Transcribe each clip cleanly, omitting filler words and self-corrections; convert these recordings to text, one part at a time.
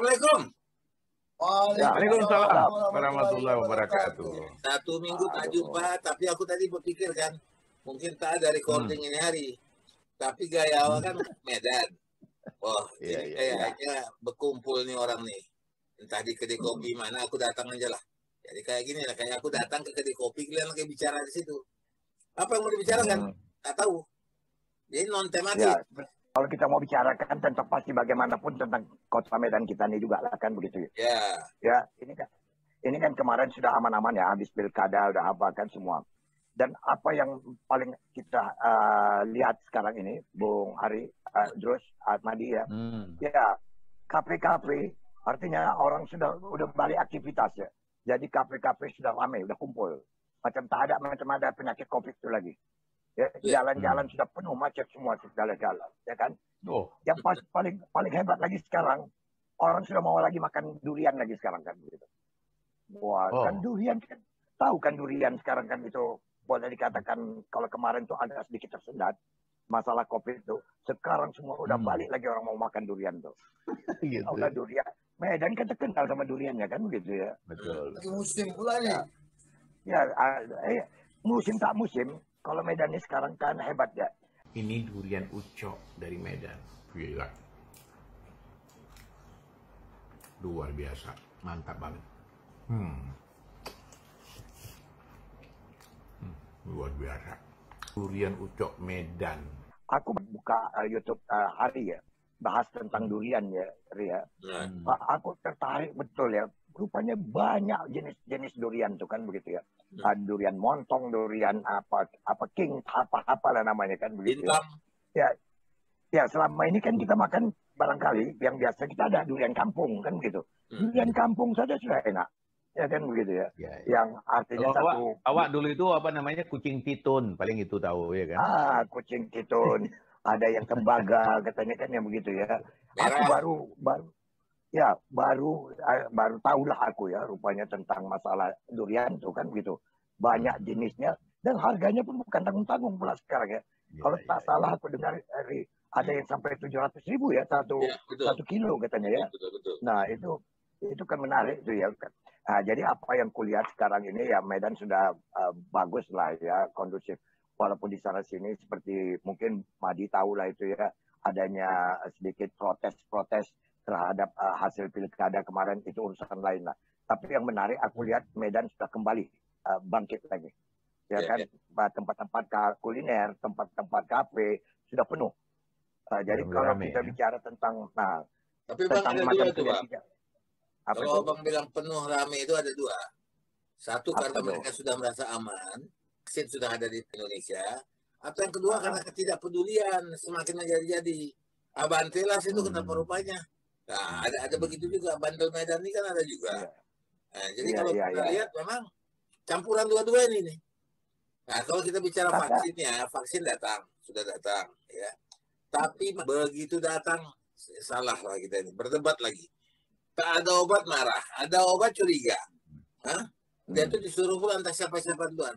Assalamualaikum. Waalaikumsalam warahmatullahi wabarakatuh. 1 minggu tak jumpa, tapi aku tadi berpikir kan, mungkin tak ada recording ini hari. Tapi gaya awal kan Medan. Oh, ini kayaknya berkumpul nih orang nih. Entah di kedai kopi mana, aku datang aja lah. Jadi kayak gini lah, kayak aku datang ke kedai kopi, kalian lagi bicara di situ. Apa yang mau dibicarakan? Tak tahu. Jadi non tematik. Ya, kalau kita mau bicarakan tentang pasti bagaimanapun tentang kota Medan kita ini juga lah kan begitu ya. Ya, ini kan kemarin sudah aman-aman ya, habis pilkada udah apa kan semua. Dan apa yang paling kita lihat sekarang ini, Bung Ari, Drus, Ahmadi ya, ya kafe-kafe artinya orang udah balik aktivitas ya. Jadi kafe-kafe sudah ramai, udah kumpul. Macam ada penyakit COVID itu lagi. Ya, jalan-jalan sudah penuh macet semua segala jalan, ya kan? Yang paling hebat lagi sekarang, orang sudah mau lagi makan durian lagi sekarang kan begitu. Wah, kan durian kan, tahu kan durian sekarang kan itu boleh dikatakan kalau kemarin tuh agak sedikit tersendat masalah COVID itu, sekarang semua udah balik lagi orang mau makan durian tuh. Gitu. Udah durian, Medan kan terkenal sama duriannya kan begitu ya. Betul. Lagi musim pula nih. Ya, musim tak musim. Kalau Medan ini sekarang kan hebat ya. Ini durian ucok dari Medan. Gila. Luar biasa. Mantap banget. Luar biasa. Durian ucok Medan. Aku buka YouTube hari ya. Bahas tentang durian ya, Ria. Aku tertarik betul ya. Rupanya banyak jenis-jenis durian tuh kan begitu ya. Durian montong, durian apa king, apa lah namanya kan begitu ya. Ya selama ini kan kita makan barangkali yang biasa kita ada durian kampung kan begitu. Durian kampung saja sudah enak. Ya kan begitu ya. Yang artinya awak dulu itu apa namanya kucing titun, paling itu tahu ya kan. Kucing titun. Ada yang tembaga katanya kan yang begitu ya. Aku baru tahulah aku ya rupanya tentang masalah durian itu kan begitu. Banyak jenisnya dan harganya pun bukan tanggung-tanggung pula sekarang ya. Kalau tak salah aku dengar ada yang sampai 700.000 ya satu kilo katanya ya. Betul. Nah itu kan menarik itu ya. Nah, jadi apa yang kulihat sekarang ini ya Medan sudah bagus lah ya, kondusif. Walaupun di sana sini seperti mungkin Madi tahu lah itu ya, adanya sedikit protes terhadap hasil pilkada kemarin, itu urusan lain lah. Tapi yang menarik aku lihat Medan sudah kembali bangkit lagi. Ya kan, tempat-tempat kuliner, tempat-tempat kafe sudah penuh. Jadi kalau kita bicara tentang tapi Bang ada dua tuh Bang. Kalau Bang bilang penuh rame itu ada dua. Satu karena mereka sudah merasa aman, vaksin sudah ada di Indonesia. Atau yang kedua karena ketidakpedulian semakin menjadi-jadi. Bantelas itu kenapa rupanya? Nah, ada begitu juga. Bandel Medan ini kan ada juga. Nah, jadi kalau kita lihat memang campuran dua-dua ini nih. Nah, kalau kita bicara vaksinnya, vaksin sudah datang ya. Tapi begitu datang salah lah kita ini, berdebat lagi. Tak ada obat marah, ada obat curiga. Dia tuh disuruh pula entah siapa-siapa duluan.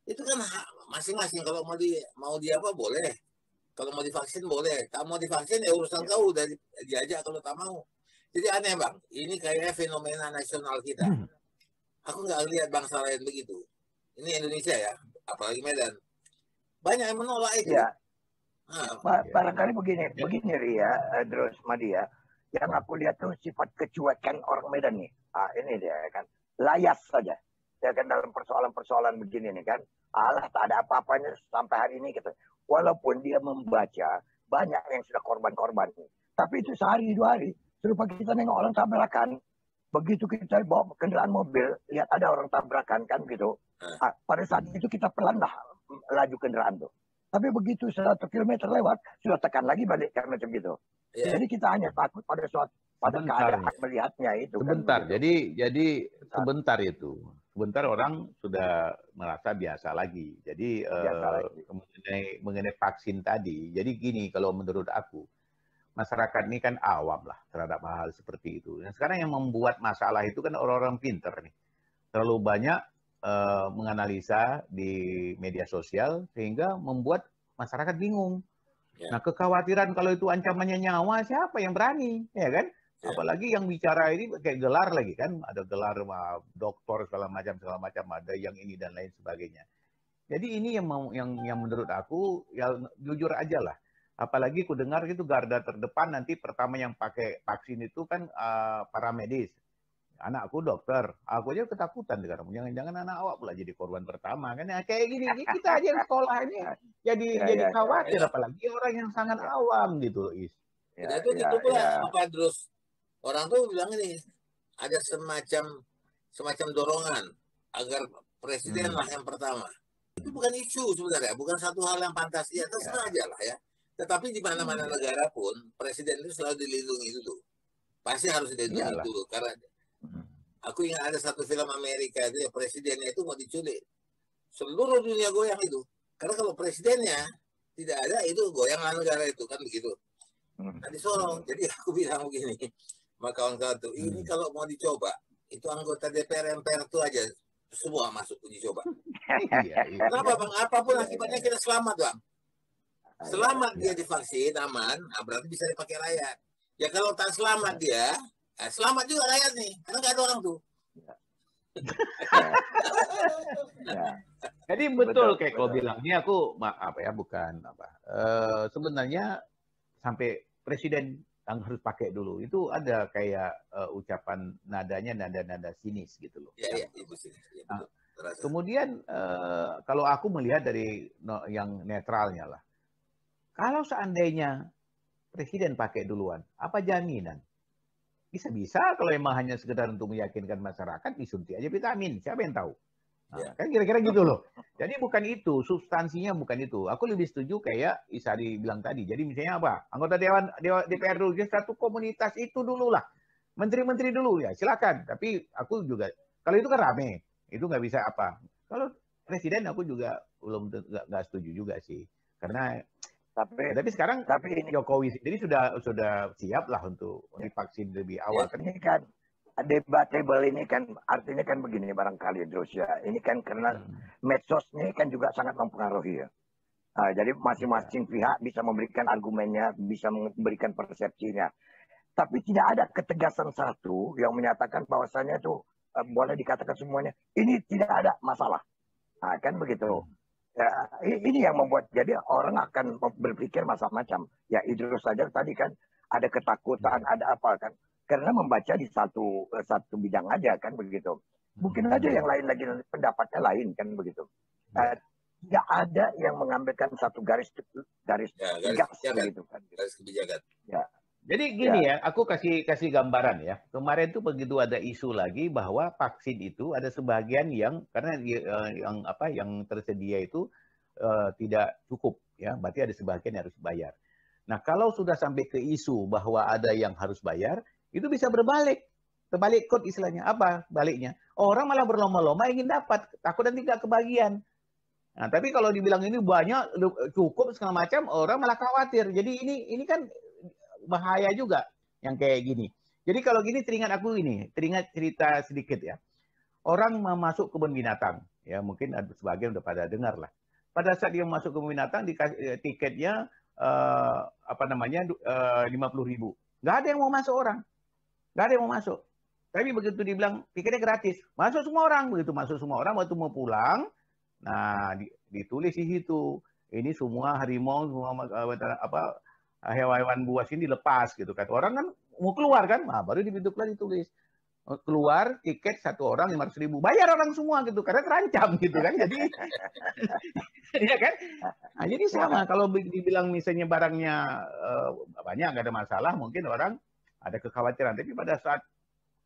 Itu kan masing-masing, kalau mau di apa boleh. Kalau mau divaksin boleh. Tak mau divaksin ya urusan kau, udah diajak kalau tak mau. Jadi aneh Bang, ini kayaknya fenomena nasional kita. Aku nggak lihat bangsa lain begitu. Ini Indonesia ya, apalagi Medan. Banyak yang menolak itu. Ya. Barangkali begini Ria, Drus Madi ya. Yang aku lihat tuh sifat kecuekan orang Medan nih. Ini dia kan, layas saja. Ya kan dalam persoalan-persoalan begini nih kan. Tak ada apa-apanya sampai hari ini gitu. Walaupun dia membaca banyak yang sudah korban-korban. Tapi itu sehari 2 hari. Serupa kita nengok orang tabrakan. Begitu kita bawa kendaraan mobil, lihat ada orang tabrakan kan gitu. Pada saat itu kita pelan lah laju kendaraan tuh. Tapi begitu 1 kilometer lewat, sudah tekan lagi balik kan macam gitu. Jadi kita hanya takut pada keadaan melihatnya itu. Sebentar, kan, jadi sebentar itu. Sebentar orang sudah merasa biasa lagi. Jadi mengenai vaksin tadi, jadi gini kalau menurut aku, masyarakat ini kan awam lah terhadap hal seperti itu. Dan sekarang yang membuat masalah itu kan orang-orang pinter nih. Terlalu banyak menganalisa di media sosial sehingga membuat masyarakat bingung. Nah, kekhawatiran kalau itu ancamannya nyawa, siapa yang berani, ya kan? Apalagi yang bicara ini kayak gelar lagi kan, ada gelar doktor segala macam, ada yang ini dan lain sebagainya. Jadi ini yang menurut aku ya jujur aja lah. Apalagi ku dengar itu garda terdepan nanti pertama yang pakai vaksin itu kan para medis. Anakku dokter, aku aja ketakutan sekarang. Jangan-jangan anak awak pula jadi korban pertama kan? Ya, kayak gini kita aja yang sekolah ini jadi khawatir, apalagi orang yang sangat awam gitu, Is. Itu pula apa terus orang tuh bilang ini ada semacam dorongan agar presiden lah yang pertama. Itu bukan isu sebenarnya, bukan satu hal yang pantas ya, terserah aja lah ya. Tetapi di mana-mana negara pun presiden itu selalu dilindungi dulu. Pasti harus dilindungi dulu karena aku ingat ada satu film Amerika itu ya presidennya itu mau diculik. Seluruh dunia goyang itu. Karena kalau presidennya tidak ada itu goyanglah negara itu kan begitu. Nah disorong. Jadi aku bilang begini, maka kawan-kawan tuh ini kalau mau dicoba itu anggota DPR MPR itu aja semua masuk uji coba. Kenapa bang? Apapun akibatnya kita selamat bang. Selamat dia divaksin aman, berarti bisa dipakai rakyat. Ya kalau tak selamat dia, selamat juga rakyat nih, karena nggak ada orang tuh. Jadi betul kayak kau bilang, ini aku sebenarnya sampai presiden yang harus pakai dulu itu ada kayak ucapan nadanya nada sinis gitu loh. Iya, itu sinis. Nah, kemudian kalau aku melihat dari yang netralnya lah, kalau seandainya presiden pakai duluan, apa jaminan? Bisa-bisa kalau emang hanya sekedar untuk meyakinkan masyarakat, disuntik aja vitamin. Siapa yang tahu? Nah, kan kira-kira gitu loh. Jadi bukan itu, substansinya bukan itu. Aku lebih setuju kayak Isari bilang tadi. Jadi misalnya apa? Anggota DPR dulu, satu komunitas itu dulu lah. Menteri-menteri dulu ya, silakan. Tapi aku juga, kalau itu kan rame. Itu nggak bisa apa. Kalau presiden aku juga belum nggak setuju juga sih. Karena tapi sekarang Jokowi sendiri sudah siap lah untuk divaksin lebih awal. Ini kan debatable ini kan artinya kan begini barangkali terus ya. Ini kan karena medsos ini kan juga sangat mempengaruhi ya. Jadi masing-masing pihak bisa memberikan argumennya, bisa memberikan persepsinya. Tapi tidak ada ketegasan satu yang menyatakan bahwasanya itu boleh dikatakan semuanya ini tidak ada masalah. Nah, kan begitu. Ya, ini yang membuat jadi orang akan berpikir macam-macam. Ya Idrus saja tadi kan ada ketakutan, ada apa kan? Karena membaca di satu bidang aja kan begitu. Mungkin aja yang lain lagi pendapatnya lain kan begitu. Tidak ada yang mengambilkan satu garis tegas begitu kan. Garis kebijakan. Ya. Jadi gini ya, aku kasih gambaran ya. Kemarin tuh begitu ada isu lagi bahwa vaksin itu ada sebagian yang karena yang tersedia itu tidak cukup ya, berarti ada sebagian yang harus bayar. Nah, kalau sudah sampai ke isu bahwa ada yang harus bayar, itu bisa terbalik kod istilahnya. Apa baliknya? Orang malah berlomba-lomba ingin dapat, takut nanti nggak kebagian. Nah, tapi kalau dibilang ini banyak cukup segala macam, orang malah khawatir. Jadi ini kan bahaya juga yang kayak gini. Jadi kalau gini teringat cerita sedikit ya. Orang masuk kebun binatang, ya mungkin ada sebagian udah pada dengar lah. Pada saat dia masuk kebun binatang dikasih tiketnya 50.000. Nggak ada yang mau masuk orang. Nggak ada yang mau masuk. Tapi begitu dibilang tiketnya gratis, masuk semua orang. Begitu masuk semua orang, waktu mau pulang, nah ditulis di situ. Ini semua harimau, semua hewan buas ini dilepas gitu kan. Orang kan mau keluar kan, nah, baru di pintu keluar ditulis keluar tiket satu orang 500.000, bayar orang semua gitu karena terancam gitu kan. Jadi ya kan. Nah, jadi sama kalau dibilang misalnya barangnya banyak nggak ada masalah, mungkin orang ada kekhawatiran. Tapi pada saat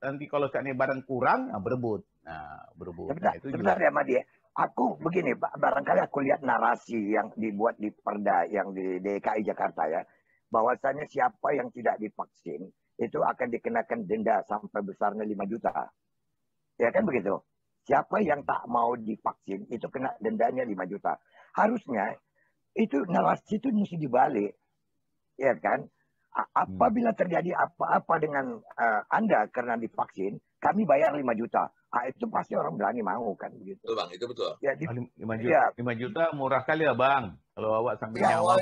nanti kalau saatnya barang kurang, berebut. Nah, Nah, itu juga. Sebenarnya Madi, aku begini, barangkali aku lihat narasi yang dibuat di Perda yang di DKI Jakarta ya. Bahwasanya siapa yang tidak divaksin itu akan dikenakan denda sampai besarnya 5 juta. Ya kan begitu. Siapa yang tak mau divaksin itu kena dendanya 5 juta. Harusnya itu narasi itu mesti dibalik. Ya kan? Apabila terjadi apa-apa dengan Anda karena divaksin, kami bayar 5 juta. Itu pasti orang berani mau kan begitu. Betul Bang, itu betul. Ya, 5 juta murah kali ya Bang. Kalau awak sampai nyawa.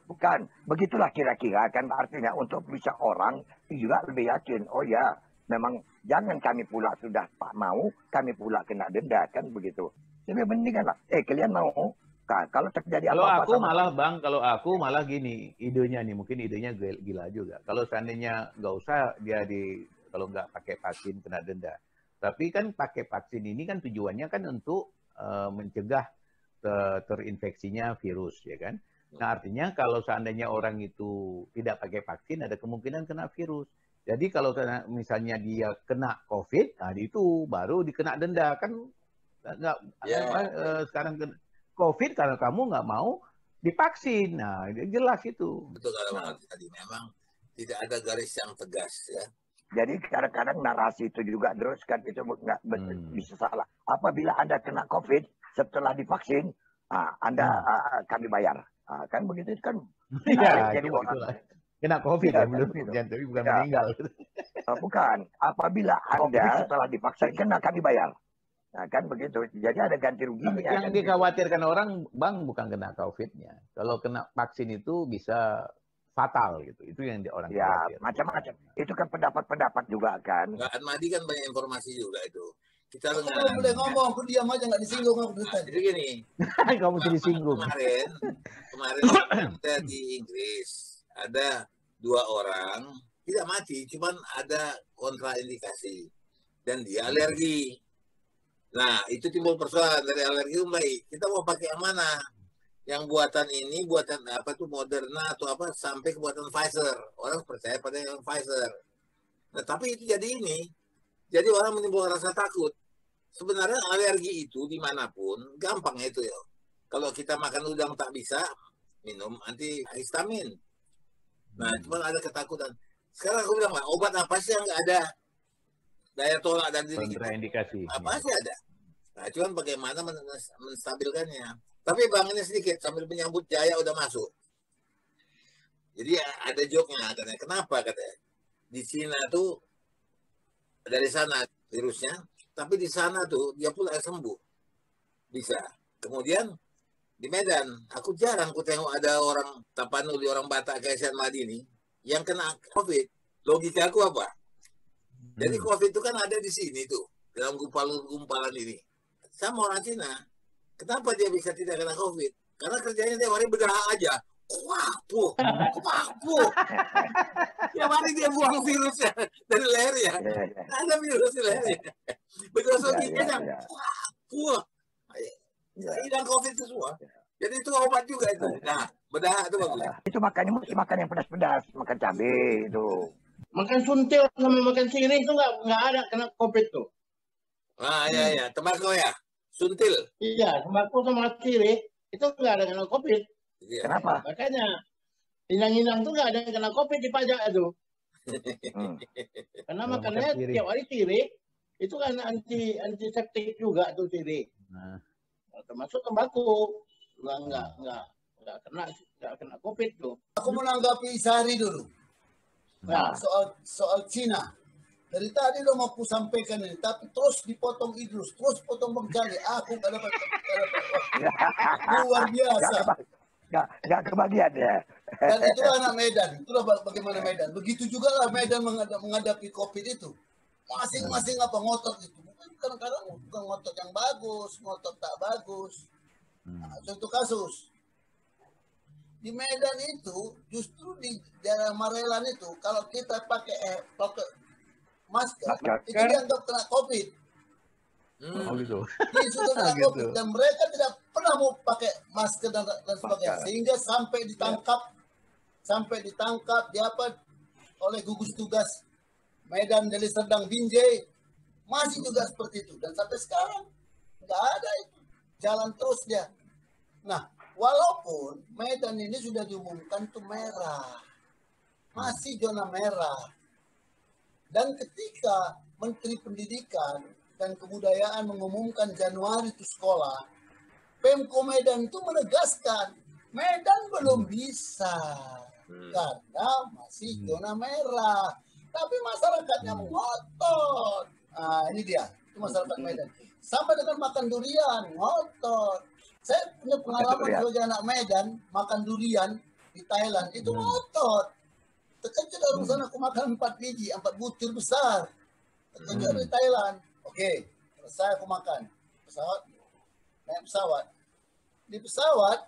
Bukan, begitulah kira-kira kan artinya untuk bisa orang juga lebih yakin. Oh ya, memang jangan kami pula sudah tak mau, kami pula kena denda kan begitu. Jadi mendingan lah. Kalian mau? Kalau terjadi apa-apa kalau aku malah gini, idenya nih, mungkin idenya gila juga. Kalau seandainya nggak usah dia kalau nggak pakai vaksin kena denda. Tapi kan pakai vaksin ini kan tujuannya kan untuk mencegah terinfeksinya virus, ya kan? Nah, artinya kalau seandainya orang itu tidak pakai vaksin, ada kemungkinan kena virus. Jadi kalau misalnya dia kena COVID, nah itu baru dikena denda kan? Sekarang COVID karena kamu nggak mau divaksin. Nah, jelas itu. Betul kalau tadi memang tidak ada garis yang tegas ya. Jadi kadang-kadang narasi itu juga terus kan itu nggak bisa salah. Apabila Anda kena COVID setelah divaksin, Anda kami bayar. Kan begitu kan? Iya, jadi orang kena COVID ya, belum tapi bukan meninggal. Bukan. Apabila Anda setelah divaksin kena kami bayar. Nah, kan begitu. Jadi ada ganti ruginya. Yang dikhawatirkan orang, Bang, bukan kena COVID-nya. Kalau kena vaksin itu bisa fatal gitu. Itu yang orang khawatir. Ya, macam-macam. Itu kan pendapat-pendapat juga kan. Nggak, Madi kan banyak informasi juga itu. Kita dengar. Aku boleh ngomong, aku diam aja nggak disinggung aku tadi. Jadi gini. Kamu mesti disinggung. Kemarin kita di Inggris ada 2 orang tidak mati, cuman ada kontraindikasi dan dia alergi. Nah, itu timbul persoalan dari alergi baik. Kita mau pakai yang mana? Yang buatan ini, buatan apa tuh Moderna atau apa sampai ke buatan Pfizer. Orang percaya pada yang Pfizer. Nah, tapi itu jadi ini. Jadi orang menimbulkan rasa takut. Sebenarnya alergi itu dimanapun gampang itu ya. Kalau kita makan udang tak bisa, minum antihistamin. Nah, cuma ada ketakutan. Sekarang aku bilang, obat apa sih yang nggak ada daya tolak dan diri kita? Apa sih ada? Nah, cuman bagaimana menstabilkannya. Tapi Bang ini sedikit sambil menyambut Jaya udah masuk. Jadi ada joke-nya katanya. Kenapa katanya? Di Cina tuh dari sana virusnya, tapi di sana tuh dia pula sembuh. Bisa. Kemudian di Medan, aku jarang ku tengok ada orang Tapanuli, orang Batak kayak Syed Madini yang kena COVID. Logika aku apa? Jadi COVID itu kan ada di sini tuh, dalam gumpalan ini. Sama orang Cina, kenapa dia bisa tidak kena COVID? Karena kerjanya tiap hari bedah aja. Kuapu. Tiap hari dia buang virusnya dari lehernya. Ada virus di lehernya. Begitu giginya, kuapu. Hilang COVID itu semua. Jadi itu obat juga itu. Nah, bedah itu bagus. Itu makanya mesti makan yang pedas-pedas, makan cabai itu. Makan suntil sama makan sirih itu nggak ada kena COVID tuh. Iya. Tembakau ya? Suntil? Iya, tembakau sama sirih itu nggak ada kena COVID. Iya. Kenapa? Makanya inang-inang tuh nggak ada kena COVID di pajak itu. Karena makannya tiap hari sirih, itu kan antiseptik juga tuh sirih. Termasuk tembakau. Nggak kena COVID tuh. Aku menanggapi Sari dulu. Nah, soal Cina. Dari tadi lo mau ku sampaikan ini, tapi terus dipotong Idrus, terus potong Bang Jali. Aku nggak dapat. Luar biasa. Nggak kebagian ya. Dan itulah anak Medan. Itulah bagaimana Medan. Begitu juga lah Medan menghadapi COVID itu. Masing-masing ngotot itu. Kadang-kadang bukan ngotot yang bagus, ngotot tak bagus. Nah, contoh kasus. Di Medan itu, justru di daerah Marelan itu, kalau kita pakai masker, itu dianggap kena COVID. Oh gitu. Jadi sudah kena COVID. Dan mereka tidak pernah mau pakai masker dan sebagainya. Sehingga sampai ditangkap oleh gugus tugas Medan Deli Serdang Binjai. Masih juga seperti itu. Dan sampai sekarang nggak ada itu. Jalan terus dia. Nah, walaupun Medan ini sudah diumumkan itu merah. Masih zona merah. Dan ketika Menteri Pendidikan dan Kebudayaan mengumumkan Januari itu sekolah, Pemko Medan itu menegaskan Medan belum bisa karena masih zona merah. Tapi masyarakatnya ngotot. Nah, ini dia, itu masyarakat Medan. Sampai dengan makan durian, ngotot. Saya punya pengalaman sebagai anak Medan, makan durian di Thailand itu ngotot. Terkejut orang sana aku makan 4 biji, 4 butir besar. Terkejut di Thailand. Oke, selesai aku makan. Naik pesawat. Di pesawat,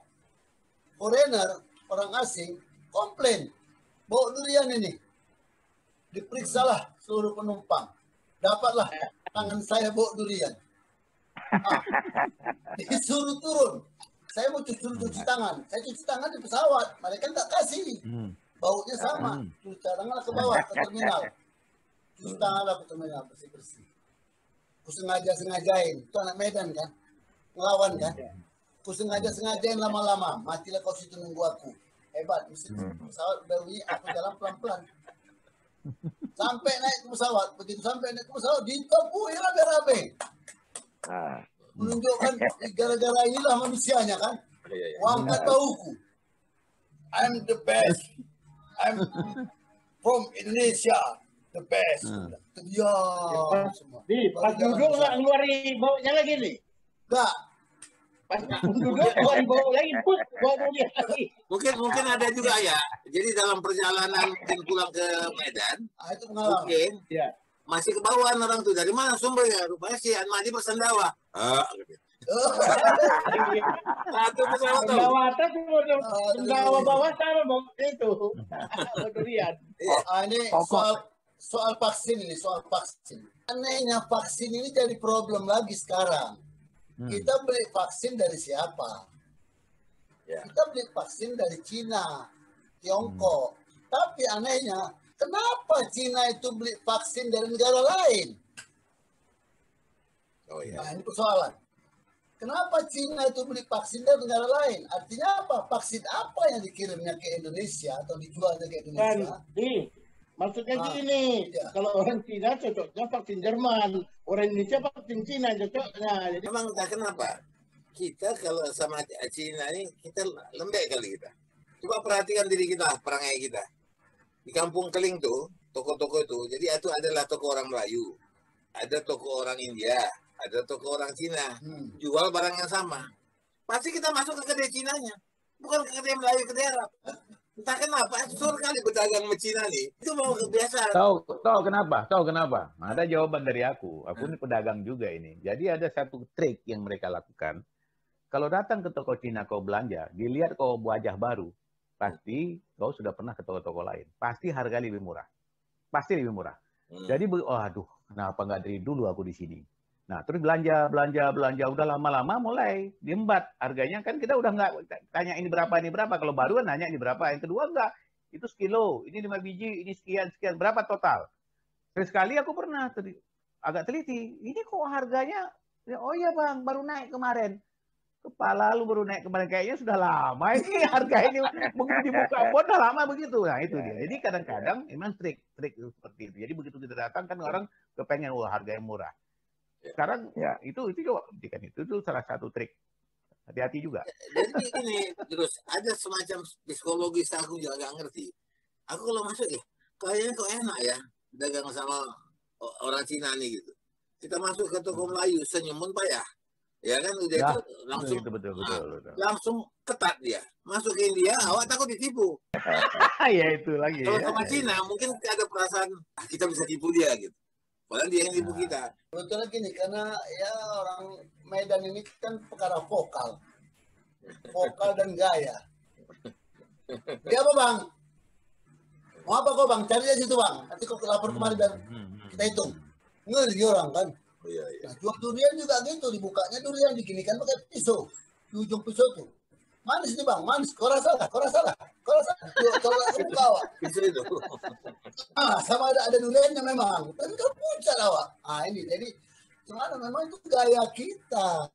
foreigner, orang asing, komplain. Bawa durian ini. Diperiksalah seluruh penumpang. Dapatlah tangan saya bawa durian. Disuruh turun. Saya mau cuci tangan. Saya cuci tangan di pesawat. Mereka nggak kasih. Baunya sama. Cuci tangan ke bawah, ke terminal. Cuci tangan ke terminal, bersih-bersih. Aku sengajain. Itu anak Medan kan? Ngelawan kan? Aku sengajain lama-lama. Matilah kau situ nunggu aku. Hebat. Pesawat bunyi, aku jalan pelan-pelan. Sampai naik ke pesawat. Begitu sampai naik ke pesawat, ditepui rabe-rabe. Menunjukkan gara-gara inilah manusianya kan. Wangkat bauku. I'm the best. I'm from Indonesia. The best. Ya. Pas duduk nggak ngeluarin baunya lagi nih? Enggak. Pas duduk ngeluarin bau lagi. Lagi. Mungkin ada juga ya. Jadi dalam perjalanan mungkin pulang ke Medan. Itu pengalaman. Mungkin. Ya. Masih kebauan orang tuh. Dari mana sumbernya? Rupanya si Anmadi bersendawa. Satu pesawat tuh. Sendawa atas, sendawa bawah sama bau itu. Durian. Ini soal vaksin ini, soal vaksin. Anehnya vaksin ini jadi problem lagi sekarang. Kita beli vaksin dari siapa? Kita beli vaksin dari Cina, Tiongkok. Tapi anehnya, kenapa Cina itu beli vaksin dari negara lain? Nah, ini persoalan. Kenapa Cina itu beli vaksin dari negara lain? Artinya apa? Vaksin apa yang dikirimnya ke Indonesia atau dijualnya ke Indonesia? Maksudnya gini, kalau orang Cina cocoknya vaksin Jerman, orang Indonesia vaksin Cina cocoknya. Jadi memang entah kenapa kita kalau sama Cina ini kita lembek kali kita. Coba perhatikan diri kita, perangai kita. Di Kampung Keling tuh, toko-toko itu, jadi itu adalah toko orang Melayu, ada toko orang India, ada toko orang Cina, jual barang yang sama. Pasti kita masuk ke kedai Cinanya, bukan ke kedai Melayu, kedai Arab. Entah kenapa, susah kali berdagang sama Cina nih. Itu mau kebiasaan. Tahu kenapa? Ada jawaban dari aku. Aku ini pedagang juga ini. Jadi ada satu trik yang mereka lakukan. Kalau datang ke toko Cina kau belanja, dilihat kau wajah baru, pasti kau sudah pernah ke toko-toko lain. Pasti harga lebih murah. Pasti lebih murah. Jadi, aduh, kenapa nggak dari dulu aku di sini? Nah, terus belanja, udah lama-lama mulai diembat harganya kan kita udah nggak tanya ini berapa. Kalau baru kan nanya ini berapa, yang kedua enggak, itu sekilo, ini 5 biji, ini sekian, berapa total. Sekali aku pernah agak teliti, ini kok harganya, oh iya bang, baru naik kemarin. Kepala lu baru naik kemarin, kayaknya sudah lama ini harga ini begitu dibuka udah lama begitu. Nah itu dia. Jadi kadang-kadang memang trik seperti itu. Jadi begitu kita datang kan orang kepengen wah harganya murah. Sekarang itu coba buktikan itu salah satu trik. Hati-hati juga. Jadi ini terus ada semacam psikologis aku juga nggak ngerti. Aku kalau masuk kayaknya kok enak ya dagang sama orang Cina nih gitu. Kita masuk ke toko Melayu senyum pun payah. Ya kan udah itu langsung betul. Langsung ketat dia. Masuk ke India awak takut ditipu. Ya itu lagi. Kalau sama Cina mungkin ada perasaan kita bisa tipu dia gitu. Padahal dia yang tipu kita. Sebetulnya gini, karena ya orang Medan ini kan perkara vokal dan gaya. Dia apa bang? Mau apa kok bang? Cari aja situ bang. Nanti kau lapor kemari dan kita hitung. Ngeri orang kan. Iya. Nah, jual durian juga gitu, dibukanya durian diginikan pakai pisau. Di ujung pisau tuh. Manis nih bang, manis. Kau rasa lah. Coba buka awak. Pisau itu. Sama ada duriannya memang. Tapi kau pucat awak. Ini jadi, cuman memang itu gaya kita.